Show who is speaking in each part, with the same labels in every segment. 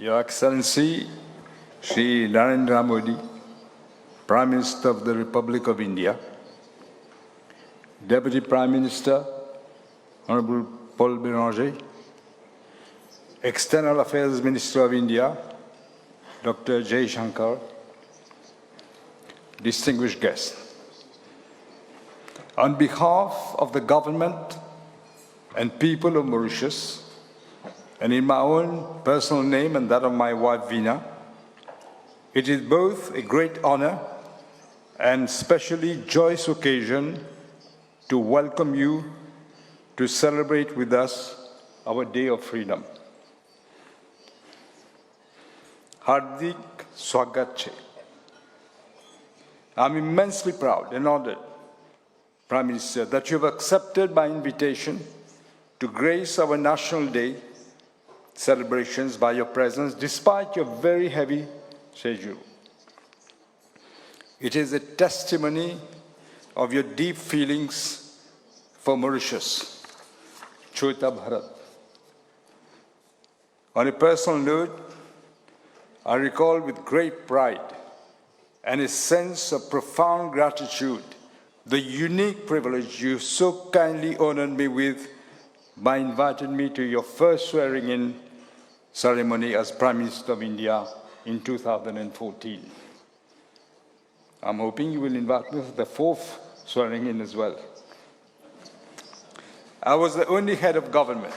Speaker 1: Your Excellency, Shri Narendra Modi, Prime Minister of the Republic of India, Deputy Prime Minister, Honorable Paul Béranger, External Affairs Minister of India, Dr. Jay Shankar, distinguished guests. On behalf of the government and people of Mauritius, and in my own personal name and that of my wife Veena, it is both a great honor and especially joyous occasion to welcome you to celebrate with us our Day of Freedom. Hardik Swagat Chhe. I'm immensely proud and honored, Prime Minister, that you have accepted my invitation to grace our National Day celebrations by your presence, despite your very heavy schedule. It is a testimony of your deep feelings for Mauritius, Chota Bharat. On a personal note, I recall with great pride and a sense of profound gratitude the unique privilege you so kindly honored me with by inviting me to your first swearing-in ceremony as Prime Minister of India in 2014. I'm hoping you will invite me for the fourth swearing-in as well. I was the only head of government.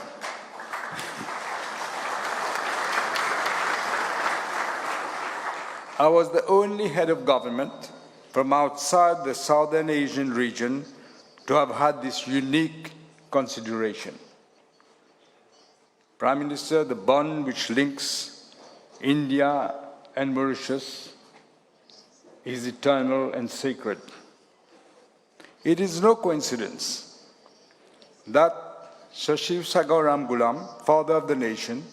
Speaker 1: I was the only head of government from outside the Southern Asian region to have had this unique consideration. Prime Minister, the bond which links India and Mauritius is eternal and sacred. It is no coincidence that Sir Shiv Sagar Ramgoolam, father of the nation,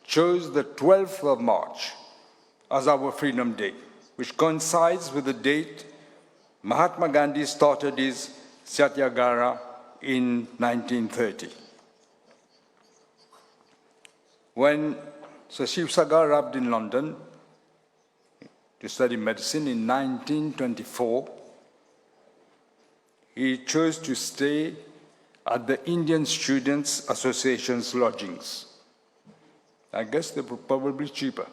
Speaker 1: chose the 12th of March as our Freedom Day, which coincides with the date Mahatma Gandhi started his Satyagraha in 1930. When Sir Shiv Sagar arrived in London to study medicine in 1924, he chose to stay at the Indian Students Association's lodgings. I guess they were probably cheaper.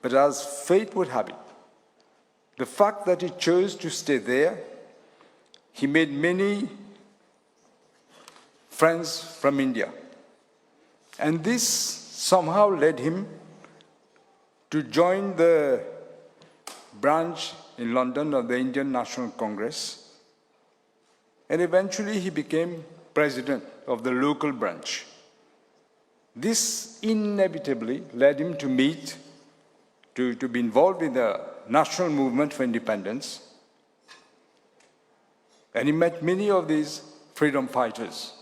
Speaker 1: But as fate would have it, the fact that he chose to stay there, he made many friends from India. And this somehow led him to join the branch in London of the Indian National Congress. And eventually he became president of the local branch. This inevitably led him to meet, to be involved in the national movement for independence. And he met many of these freedom fighters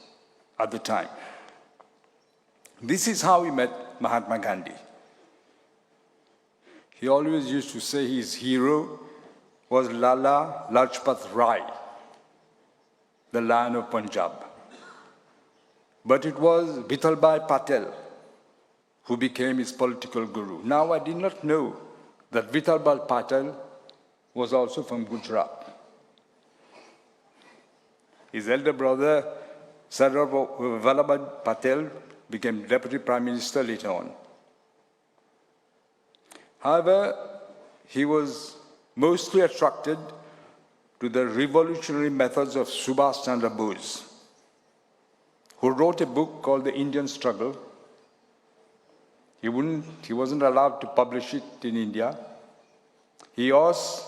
Speaker 1: at the time. This is how he met Mahatma Gandhi. He always used to say his hero was Lala Lajpat Rai, the Lion of Punjab. But it was Vithalbhai Patel who became his political guru. Now, I did not know that Vithalbhai Patel was also from Gujarat. His elder brother, Sardar Vallabhbhai Patel, became Deputy Prime Minister later on. However, he was mostly attracted to the revolutionary methods of Subhas Chandra Bose, who wrote a book called The Indian Struggle. He wasn't allowed to publish it in India. He asked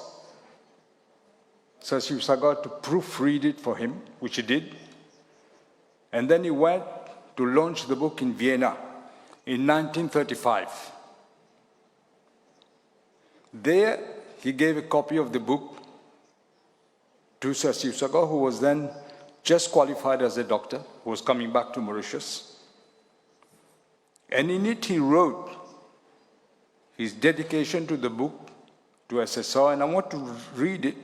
Speaker 1: Sir Shiv Sagar to proofread it for him, which he did. And then he went to launch the book in Vienna in 1935. There, he gave a copy of the book to Sir Shiv Sagar, who was then just qualified as a doctor, who was coming back to Mauritius. And in it, he wrote his dedication to the book to SSR, and I want to read it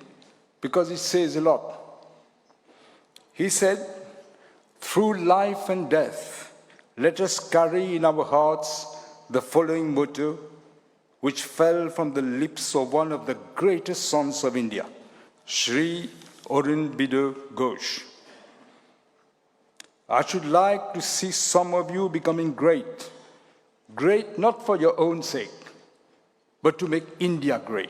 Speaker 1: because it says a lot. He said, "Through life and death, let us carry in our hearts the following motto, which fell from the lips of one of the greatest sons of India, Sri Aurobindo Ghosh. I should like to see some of you becoming great. Great not for your own sake, but to make India great,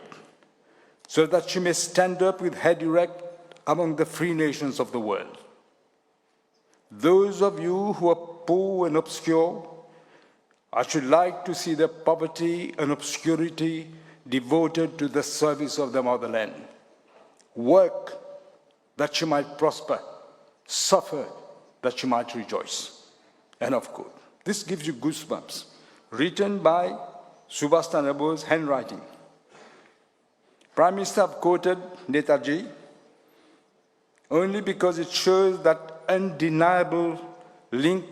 Speaker 1: so that she may stand up with head erect among the free nations of the world. Those of you who are poor and obscure, I should like to see their poverty and obscurity devoted to the service of the motherland. Work that she might prosper, suffer that she might rejoice. End of quote. This gives you goosebumps. Written by Subhas Chandra Bose's handwriting. Prime Minister have quoted Netaji only because it shows that undeniable link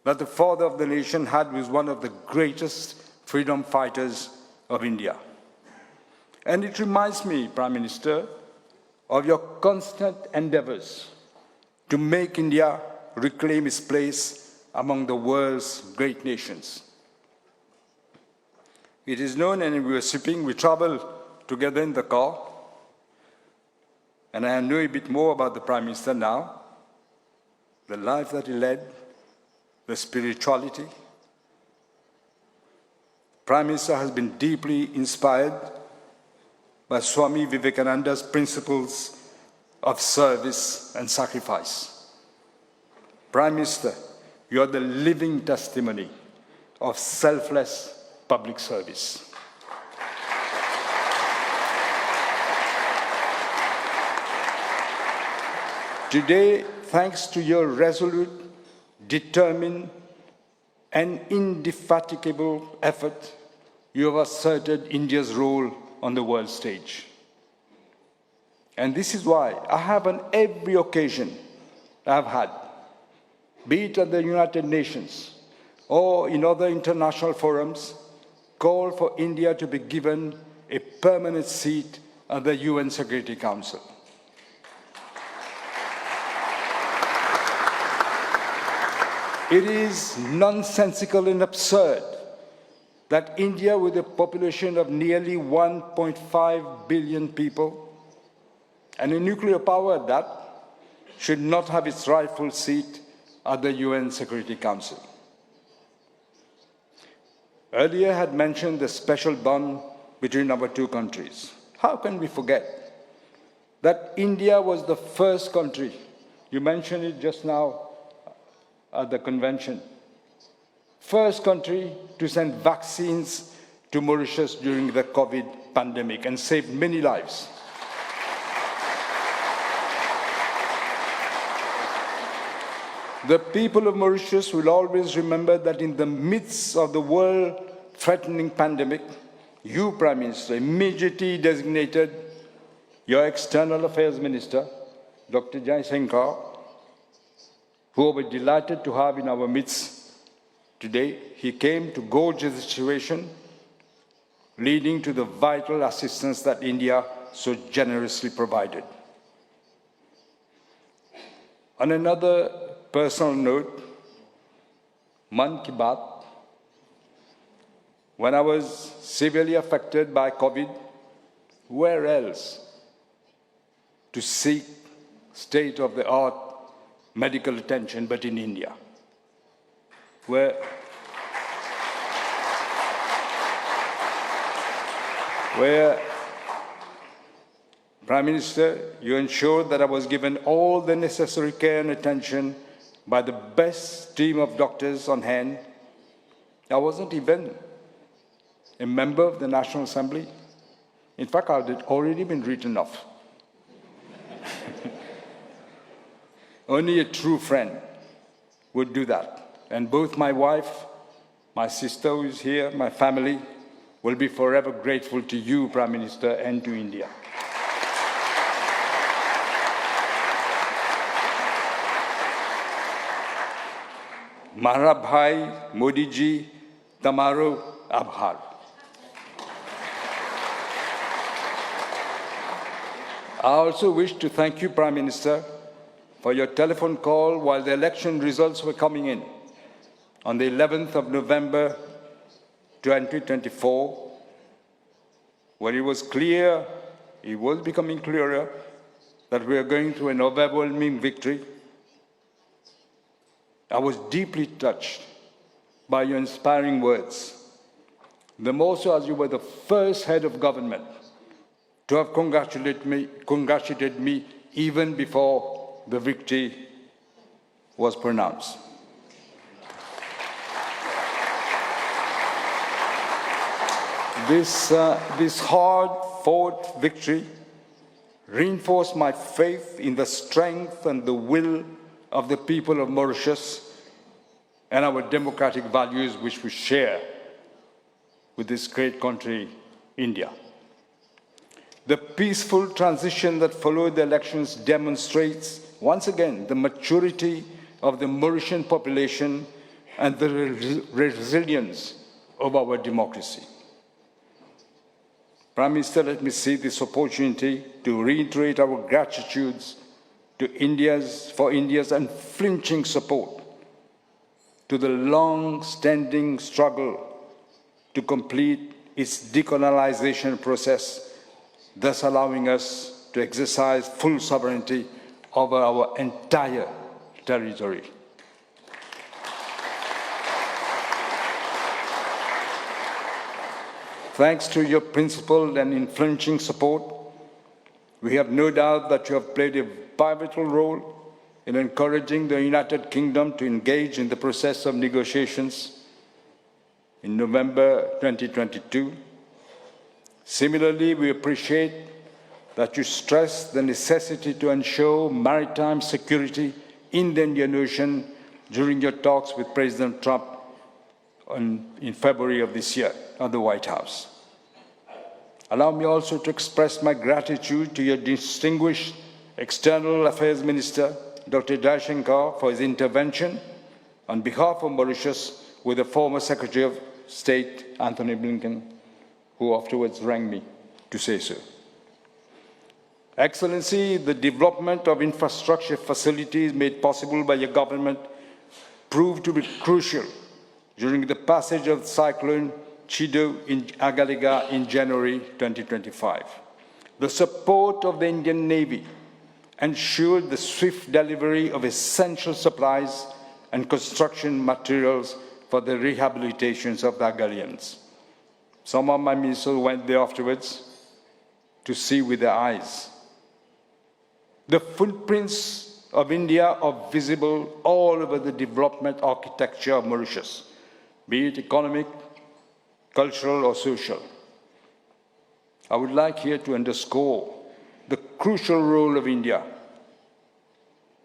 Speaker 1: that the father of the nation had with one of the greatest freedom fighters of India. And it reminds me, Prime Minister, of your constant endeavors to make India reclaim its place among the world's great nations. It is known, and we were sipping, we traveled together in the car, and I know a bit more about the Prime Minister now, the life that he led, the spirituality. Prime Minister has been deeply inspired by Swami Vivekananda's principles of service and sacrifice. Prime Minister, you are the living testimony of selfless public service. Today, thanks to your resolute, determined, and indefatigable effort, you have asserted India's role on the world stage. And this is why I have on every occasion I have had, be it at the United Nations or in other international forums, called for India to be given a permanent seat at the UN Security Council. It is nonsensical and absurd that India, with a population of nearly 1.5 billion people, and a nuclear power at that, should not have its rightful seat at the UN Security Council. Earlier I had mentioned the special bond between our two countries. How can we forget that India was the first country, you mentioned it just now at the convention, first country to send vaccines to Mauritius during the COVID pandemic and saved many lives. The people of Mauritius will always remember that in the midst of the world-threatening pandemic, you, Prime Minister, immediately designated your External Affairs Minister, Dr. Jai Shankar, who we were delighted to have in our midst today. He came to gauge the situation, leading to the vital assistance that India so generously provided. On another personal note, Man Ki Baat, when I was severely affected by COVID, where else to seek state-of-the-art medical attention but in India, where Prime Minister, you ensured that I was given all the necessary care and attention by the best team of doctors on hand. I wasn't even a member of the National Assembly. In fact, I had already been written off. Only a true friend would do that. And both my wife, my sister who is here, my family, will be forever grateful to you, Prime Minister, and to India. Mara Bhai, Modi ji, Tamaro Abhar. I also wish to thank you, Prime Minister, for your telephone call while the election results were coming in. on the 11th of November 2024, when it was clear, it was becoming clearer that we are going through an overwhelming victory, I was deeply touched by your inspiring words, the more so as you were the first head of government to have congratulated me even before the victory was pronounced. This hard-fought victory reinforced my faith in the strength and the will of the people of Mauritius and our democratic values which we share with this great country, India. The peaceful transition that followed the elections demonstrates, once again, the maturity of the Mauritian population and the resilience of our democracy. Prime Minister, let me seize this opportunity to reiterate our gratitude for India's unflinching support to the long-standing struggle to complete its decolonization process, thus allowing us to exercise full sovereignty over our entire territory. Thanks to your principled and unflinching support, we have no doubt that you have played a pivotal role in encouraging the United Kingdom to engage in the process of negotiations in November 2022. Similarly, we appreciate that you stress the necessity to ensure maritime security in the Indian Ocean during your talks with President Trump in February of this year at the White House. Allow me also to express my gratitude to your distinguished External Affairs Minister, Dr. Jaishankar, for his intervention on behalf of Mauritius with the former Secretary of State, Anthony Blinken, who afterwards rang me to say so. Excellency, the development of infrastructure facilities made possible by your government proved to be crucial during the passage of Cyclone Chido in Agaliga in January 2025. The support of the Indian Navy ensured the swift delivery of essential supplies and construction materials for the rehabilitations of the Agalians. Some of my ministers went there afterwards to see with their eyes. The footprints of India are visible all over the development architecture of Mauritius, be it economic, cultural, or social. I would like here to underscore the crucial role of India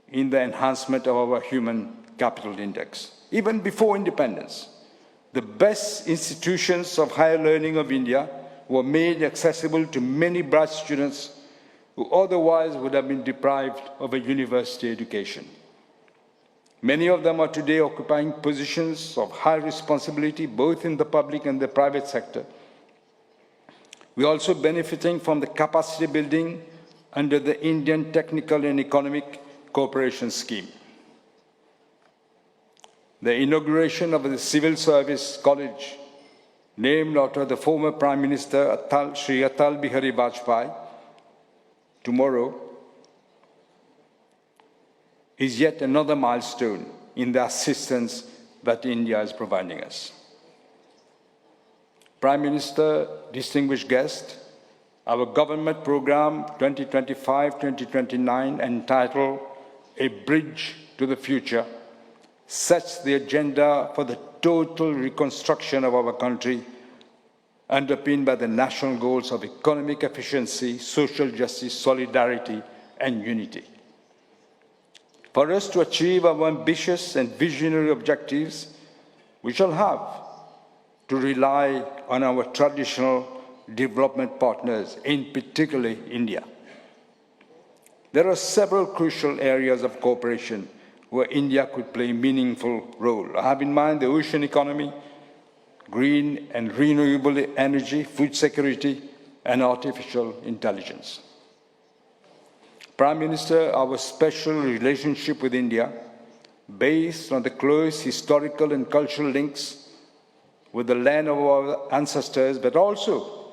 Speaker 1: in the enhancement of our human capital index. Even before independence, the best institutions of higher learning of India were made accessible to many bright students who otherwise would have been deprived of a university education. Many of them are today occupying positions of high responsibility, both in the public and the private sector. We are also benefiting from the capacity building under the Indian Technical and Economic Cooperation Scheme. The inauguration of the Civil Service College, named after the former Prime Minister Shri Atal Bihari Vajpayee, tomorrow, is yet another milestone in the assistance that India is providing us. Prime Minister, distinguished guest, our government program 2025-2029 entitled A Bridge to the Future sets the agenda for the total reconstruction of our country, underpinned by the national goals of economic efficiency, social justice, solidarity, and unity. For us to achieve our ambitious and visionary objectives, we shall have to rely on our traditional development partners, in particular India. There are several crucial areas of cooperation where India could play a meaningful role. I have in mind the ocean economy, green and renewable energy, food security, and artificial intelligence. Prime Minister, our special relationship with India based on the close historical and cultural links with the land of our ancestors, but also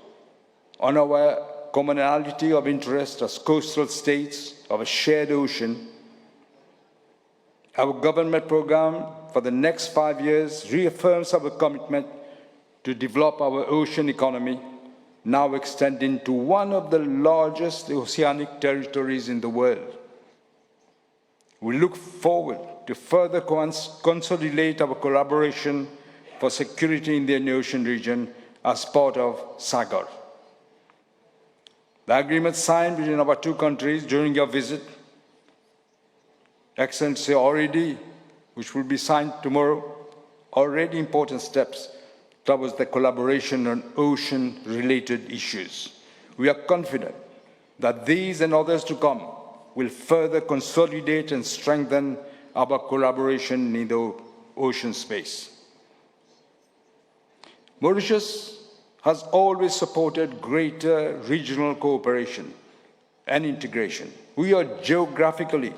Speaker 1: on our commonality of interest as coastal states of a shared ocean. Our government program for the next 5 years reaffirms our commitment to develop our ocean economy, now extending to one of the largest oceanic territories in the world. We look forward to further consolidate our collaboration for security in the Indian Ocean region as part of SAGAR. The agreement signed between our two countries during your visit, Excellency, already, which will be signed tomorrow, already important steps towards the collaboration on ocean-related issues. We are confident that these and others to come will further consolidate and strengthen our collaboration in the ocean space. Mauritius has always supported greater regional cooperation and integration. We are geographically,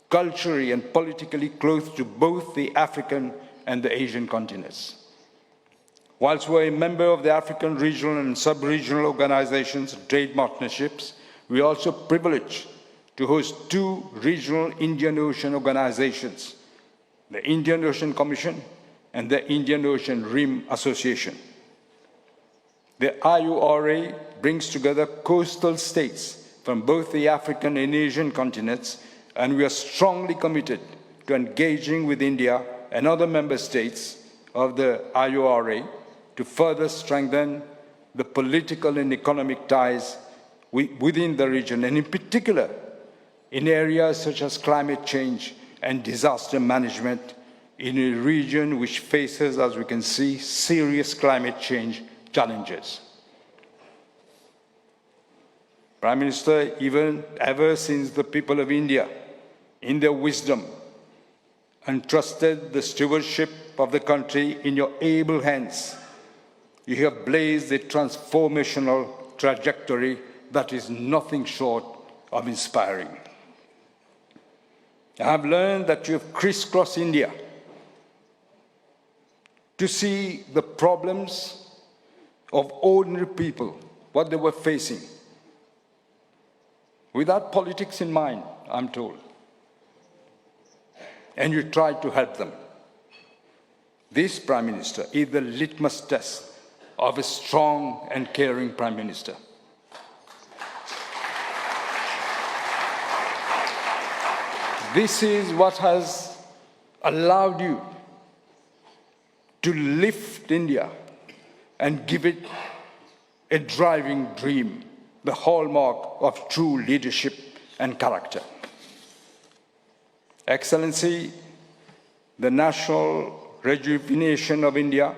Speaker 1: culturally, and politically close to both the African and the Asian continents. Whilst we're a member of the African regional and sub-regional organizations and trade partnerships, we are also privileged to host two regional Indian Ocean organizations, the Indian Ocean Commission and the Indian Ocean Rim Association. The IORA brings together coastal states from both the African and Asian continents, and we are strongly committed to engaging with India and other member states of the IORA to further strengthen the political and economic ties within the region, and in particular in areas such as climate change and disaster management in a region which faces, as we can see, serious climate change challenges. Prime Minister, ever since the people of India, in their wisdom, entrusted the stewardship of the country in your able hands, you have blazed a transformational trajectory that is nothing short of inspiring. I have learned that you have crisscrossed India to see the problems of ordinary people, what they were facing, without politics in mind, I'm told. And you tried to help them. This, Prime Minister, is the litmus test of a strong and caring Prime Minister. This is what has allowed you to lift India and give it a driving dream, the hallmark of true leadership and character. Excellency, the national rejuvenation of India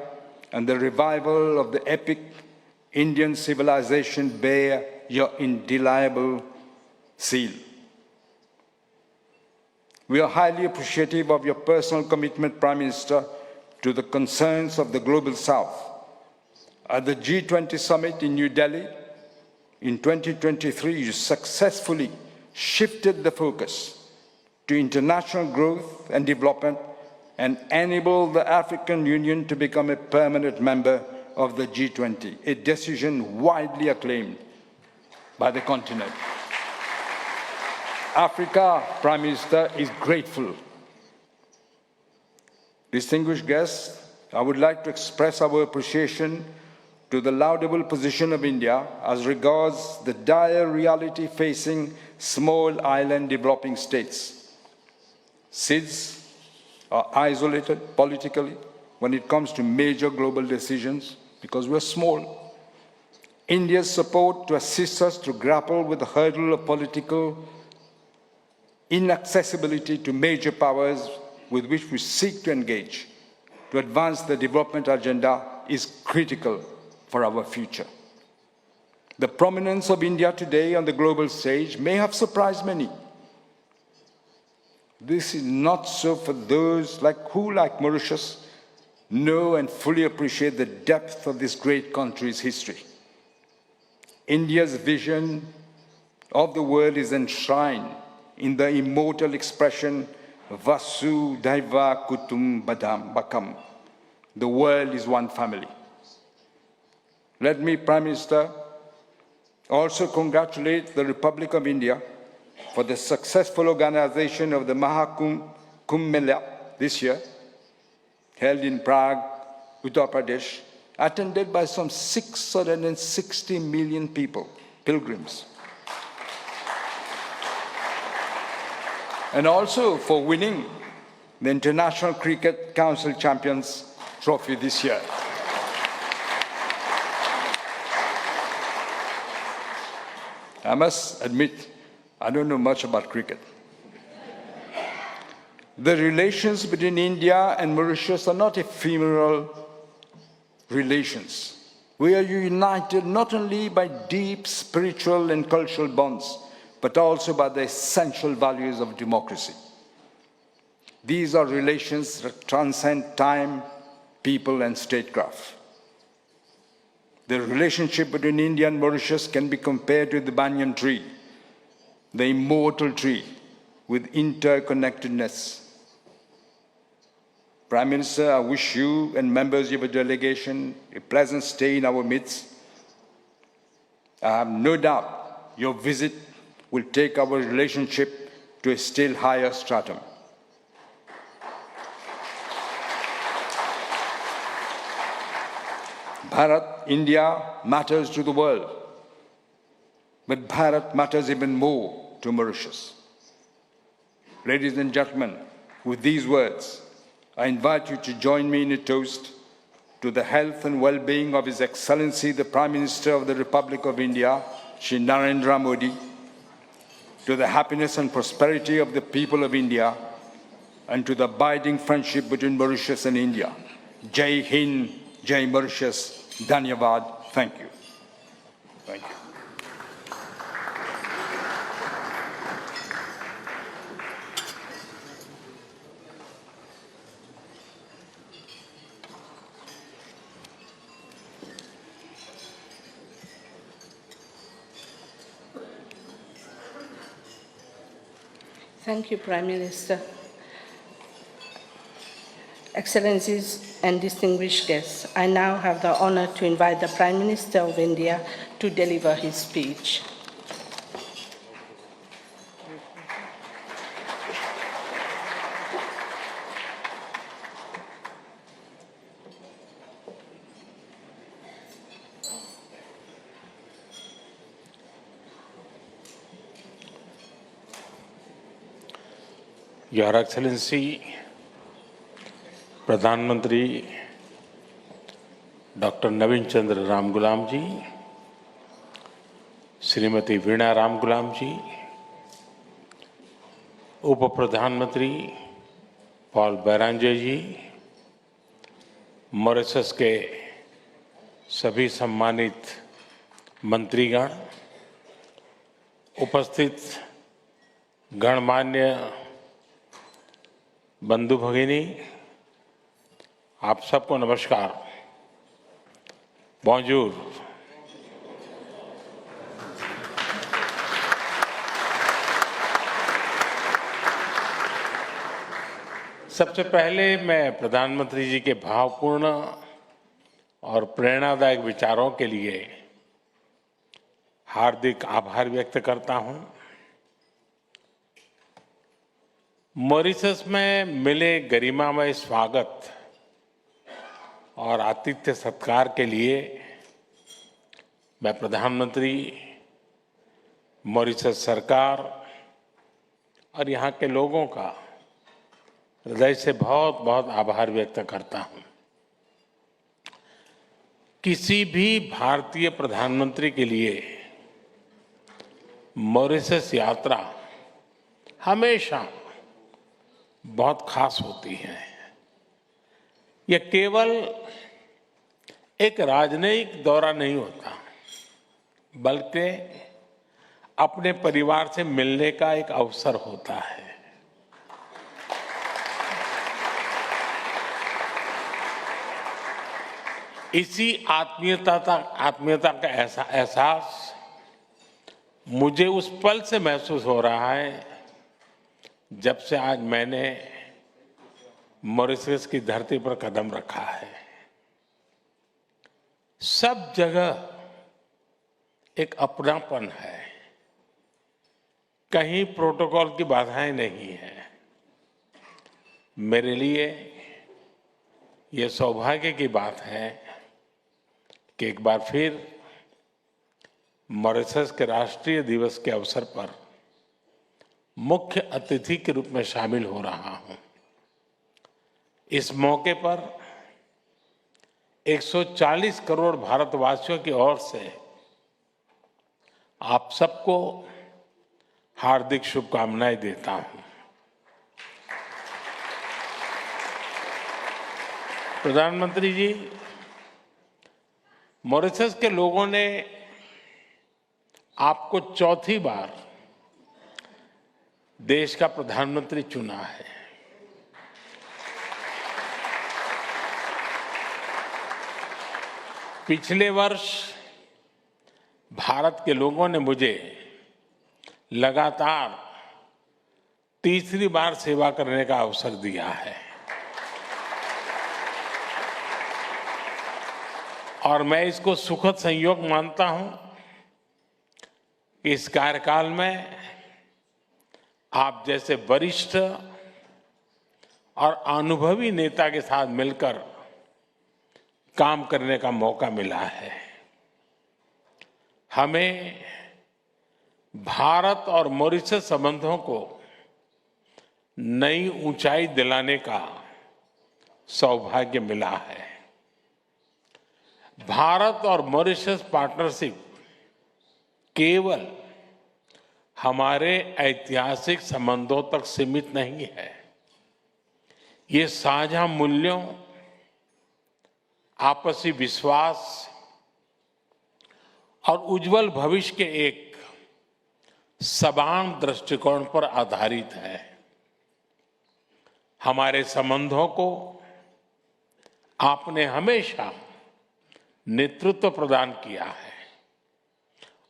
Speaker 1: and the revival of the epic Indian civilization bear your indelible seal. We are highly appreciative of your personal commitment, Prime Minister, to the concerns of the Global South. At the G20 summit in New Delhi in 2023, you successfully shifted the focus to international growth and development and enabled the African Union to become a permanent member of the G20, a decision widely acclaimed by the continent. Africa, Prime Minister, is grateful. Distinguished guests, I would like to express our appreciation to the laudable position of India as regards the dire reality facing small island developing states. SIDS are isolated politically when it comes to major global decisions because we're small. India's support to assist us to grapple with the hurdle of political inaccessibility to major powers with which we seek to engage to advance the development agenda is critical for our future. The prominence of India today on the global stage may have surprised many. This is not so for those who, like Mauritius, know and fully appreciate the depth of this great country's history. India's vision of the world is enshrined in the immortal expression Vasudhaiva Kutumbakam. The world is one family. Let me, Prime Minister, also congratulate the Republic of India for the successful organization of the Mahakumbh Mela this year, held in Prague, Uttar Pradesh, attended by some 660 million people, pilgrims. And also for winning the International Cricket Council Champions Trophy this year. I must admit, I don't know much about cricket. The relations between India and Mauritius are not ephemeral relations. We are united not only by deep spiritual and cultural bonds, but also by the essential values of democracy. These are relations that transcend time, people, and statecraft. The relationship between India and Mauritius can be compared to the banyan tree, the immortal tree with interconnectedness. Prime Minister, I wish you and members of your delegation a pleasant stay in our midst. I have no doubt your visit will take our relationship to a still higher stratum. Bharat, India matters to the world, but Bharat matters even more to Mauritius. Ladies and gentlemen, with these words, I invite you to join me in a toast to the health and well-being of His Excellency, the Prime Minister of the Republic of India, Shri Narendra Modi, to the happiness and prosperity of the people of India, and to the abiding friendship between Mauritius and India. Jai Hind, Jai Mauritius, Dhanyavad. Thank you. Thank you.
Speaker 2: Thank you, Prime Minister. Excellencies and distinguished guests, I now have the honor to invite the Prime Minister of India to deliver his speech.
Speaker 3: Your Excellency, प्रधानमंत्री doctor नवीन चंद्र रामगुलाम जी, श्रीमती वीणा रामगुलाम जी, उप प्रधानमंत्री Paul बैरांजे जी, Mauritius के सभी सम्मानित मंत्रीगण, उपस्थित गणमान्य बंधु भगिनी, आप सबको नमस्कार। बॉन्जूर। सबसे पहले मैं प्रधानमंत्री जी के भावपूर्ण और प्रेरणादायक विचारों के लिए हार्दिक आभार व्यक्त करता हूं। मॉरिशस में मिले गरिमामय स्वागत और आतिथ्य सत्कार के लिए मैं प्रधानमंत्री, मॉरिशस सरकार और यहाँ के लोगों का हृदय से बहुत बहुत आभार व्यक्त करता हूँ। किसी भी भारतीय प्रधानमंत्री के लिए मॉरिशस यात्रा हमेशा बहुत खास होती है। यह केवल एक राजनयिक दौरा नहीं होता, बल्कि अपने परिवार से मिलने का एक अवसर होता है। इसी आत्मीयता का एहसास मुझे उस पल से महसूस हो रहा है जब से आज मैंने मॉरिशस की धरती पर कदम रखा है, सब जगह एक अपनापन है, कहीं प्रोटोकॉल की बाधाएं नहीं है। मेरे लिए ये सौभाग्य की बात है कि एक बार फिर मॉरिशस के राष्ट्रीय दिवस के अवसर पर मुख्य अतिथि के रूप में शामिल हो रहा हूं। इस मौके पर 140 करोड़ भारतवासियों की ओर से आप सबको हार्दिक शुभकामनाएं देता हूं। प्रधानमंत्री जी, मॉरिशस के लोगों ने आपको चौथी बार देश का प्रधानमंत्री चुना है। पिछले वर्ष भारत के लोगों ने मुझे लगातार तीसरी बार सेवा करने का अवसर दिया है और मैं इसको सुखद संयोग मानता हूं कि इस कार्यकाल में आप जैसे वरिष्ठ और अनुभवी नेता के साथ मिलकर काम करने का मौका मिला है। हमें भारत और मॉरिशस संबंधों को नई ऊंचाई दिलाने का सौभाग्य मिला है। भारत और मॉरिशस पार्टनरशिप केवल हमारे ऐतिहासिक संबंधों तक सीमित नहीं है। ये साझा मूल्यों, आपसी विश्वास और उज्जवल भविष्य के एक समान दृष्टिकोण पर आधारित है। हमारे संबंधों को आपने हमेशा नेतृत्व प्रदान किया है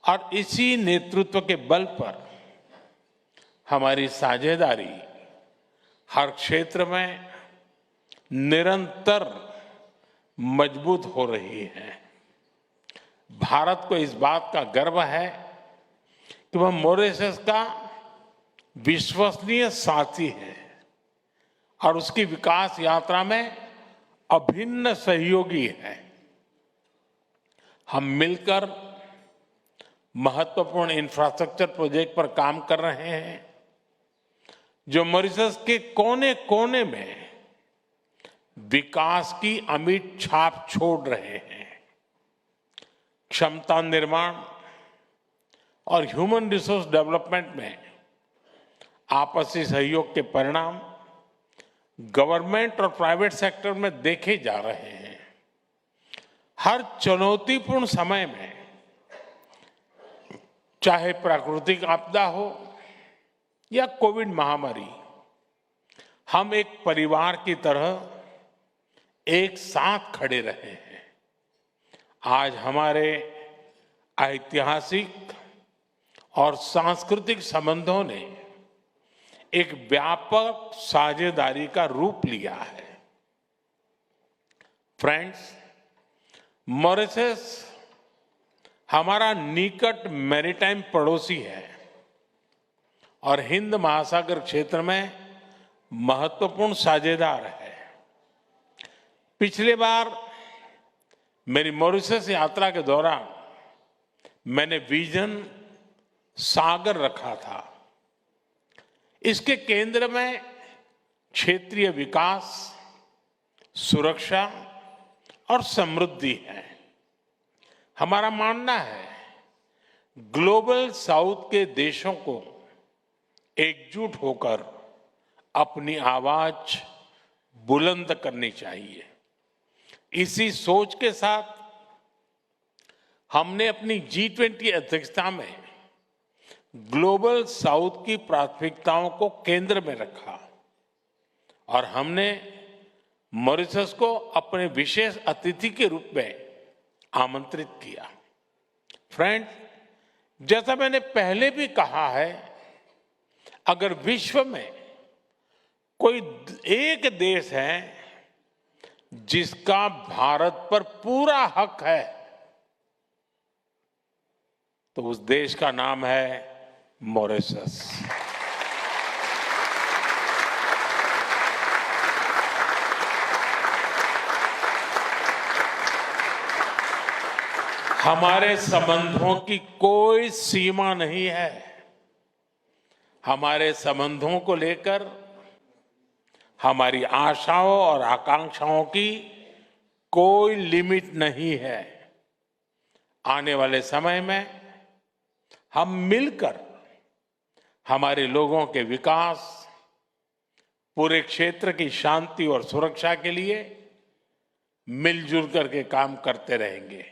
Speaker 3: और इसी नेतृत्व के बल पर हमारी साझेदारी हर क्षेत्र में निरंतर मजबूत हो रही है। भारत को इस बात का गर्व है कि वह मॉरिशस का विश्वसनीय साथी है और उसकी विकास यात्रा में अभिन्न सहयोगी है। हम मिलकर महत्वपूर्ण इंफ्रास्ट्रक्चर प्रोजेक्ट पर काम कर रहे हैं जो मॉरिशस के कोने कोने में विकास की अमिट छाप छोड़ रहे हैं। क्षमता निर्माण और ह्यूमन रिसोर्स डेवलपमेंट में आपसी सहयोग के परिणाम गवर्नमेंट और प्राइवेट सेक्टर में देखे जा रहे हैं। हर चुनौतीपूर्ण समय में, चाहे प्राकृतिक आपदा हो या कोविड महामारी, हम एक परिवार की तरह एक साथ खड़े रहे हैं। आज हमारे ऐतिहासिक और सांस्कृतिक संबंधों ने एक व्यापक साझेदारी का रूप लिया है। फ्रेंड्स, मॉरिशस हमारा निकट मैरीटाइम पड़ोसी है और हिंद महासागर क्षेत्र में महत्वपूर्ण साझेदार है। पिछले बार मेरी मॉरिशस यात्रा के दौरान मैंने विजन सागर रखा था। इसके केंद्र में क्षेत्रीय विकास, सुरक्षा और समृद्धि है। हमारा मानना है ग्लोबल साउथ के देशों को एकजुट होकर अपनी आवाज बुलंद करनी चाहिए। इसी सोच के साथ हमने अपनी G20 अध्यक्षता में ग्लोबल साउथ की प्राथमिकताओं को केंद्र में रखा और हमने मॉरिशस को अपने विशेष अतिथि के रूप में आमंत्रित किया। फ्रेंड, जैसा मैंने पहले भी कहा है, अगर विश्व में कोई एक देश है जिसका भारत पर पूरा हक है, तो उस देश का नाम है मॉरिशस। हमारे संबंधों की कोई सीमा नहीं है। हमारे संबंधों को लेकर हमारी आशाओं और आकांक्षाओं की कोई लिमिट नहीं है। आने वाले समय में हम मिलकर हमारे लोगों के विकास, पूरे क्षेत्र की शांति और सुरक्षा के लिए मिलजुल करके काम करते रहेंगे।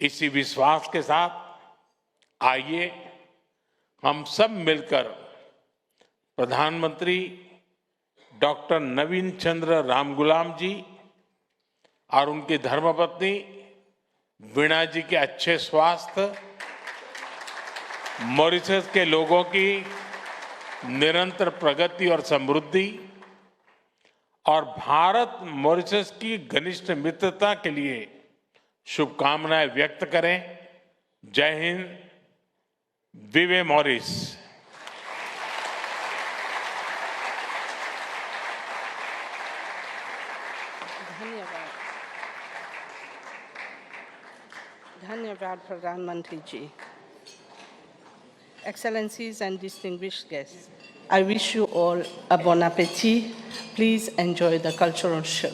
Speaker 3: इसी विश्वास के साथ आइए हम सब मिलकर प्रधानमंत्री डॉक्टर नवीन चंद्र रामगुलाम जी और उनकी धर्मपत्नी वीणा जी के अच्छे स्वास्थ्य, मॉरिशस के लोगों की निरंतर प्रगति और समृद्धि और भारत मॉरिशस की घनिष्ठ मित्रता के लिए शुभकामनाएं व्यक्त करें। जय हिंद, विवे मॉरिस।
Speaker 2: धन्यवाद प्रधानमंत्री जी। Excellencies and distinguished guests, I wish you all a bon appétit. Please enjoy the cultural show.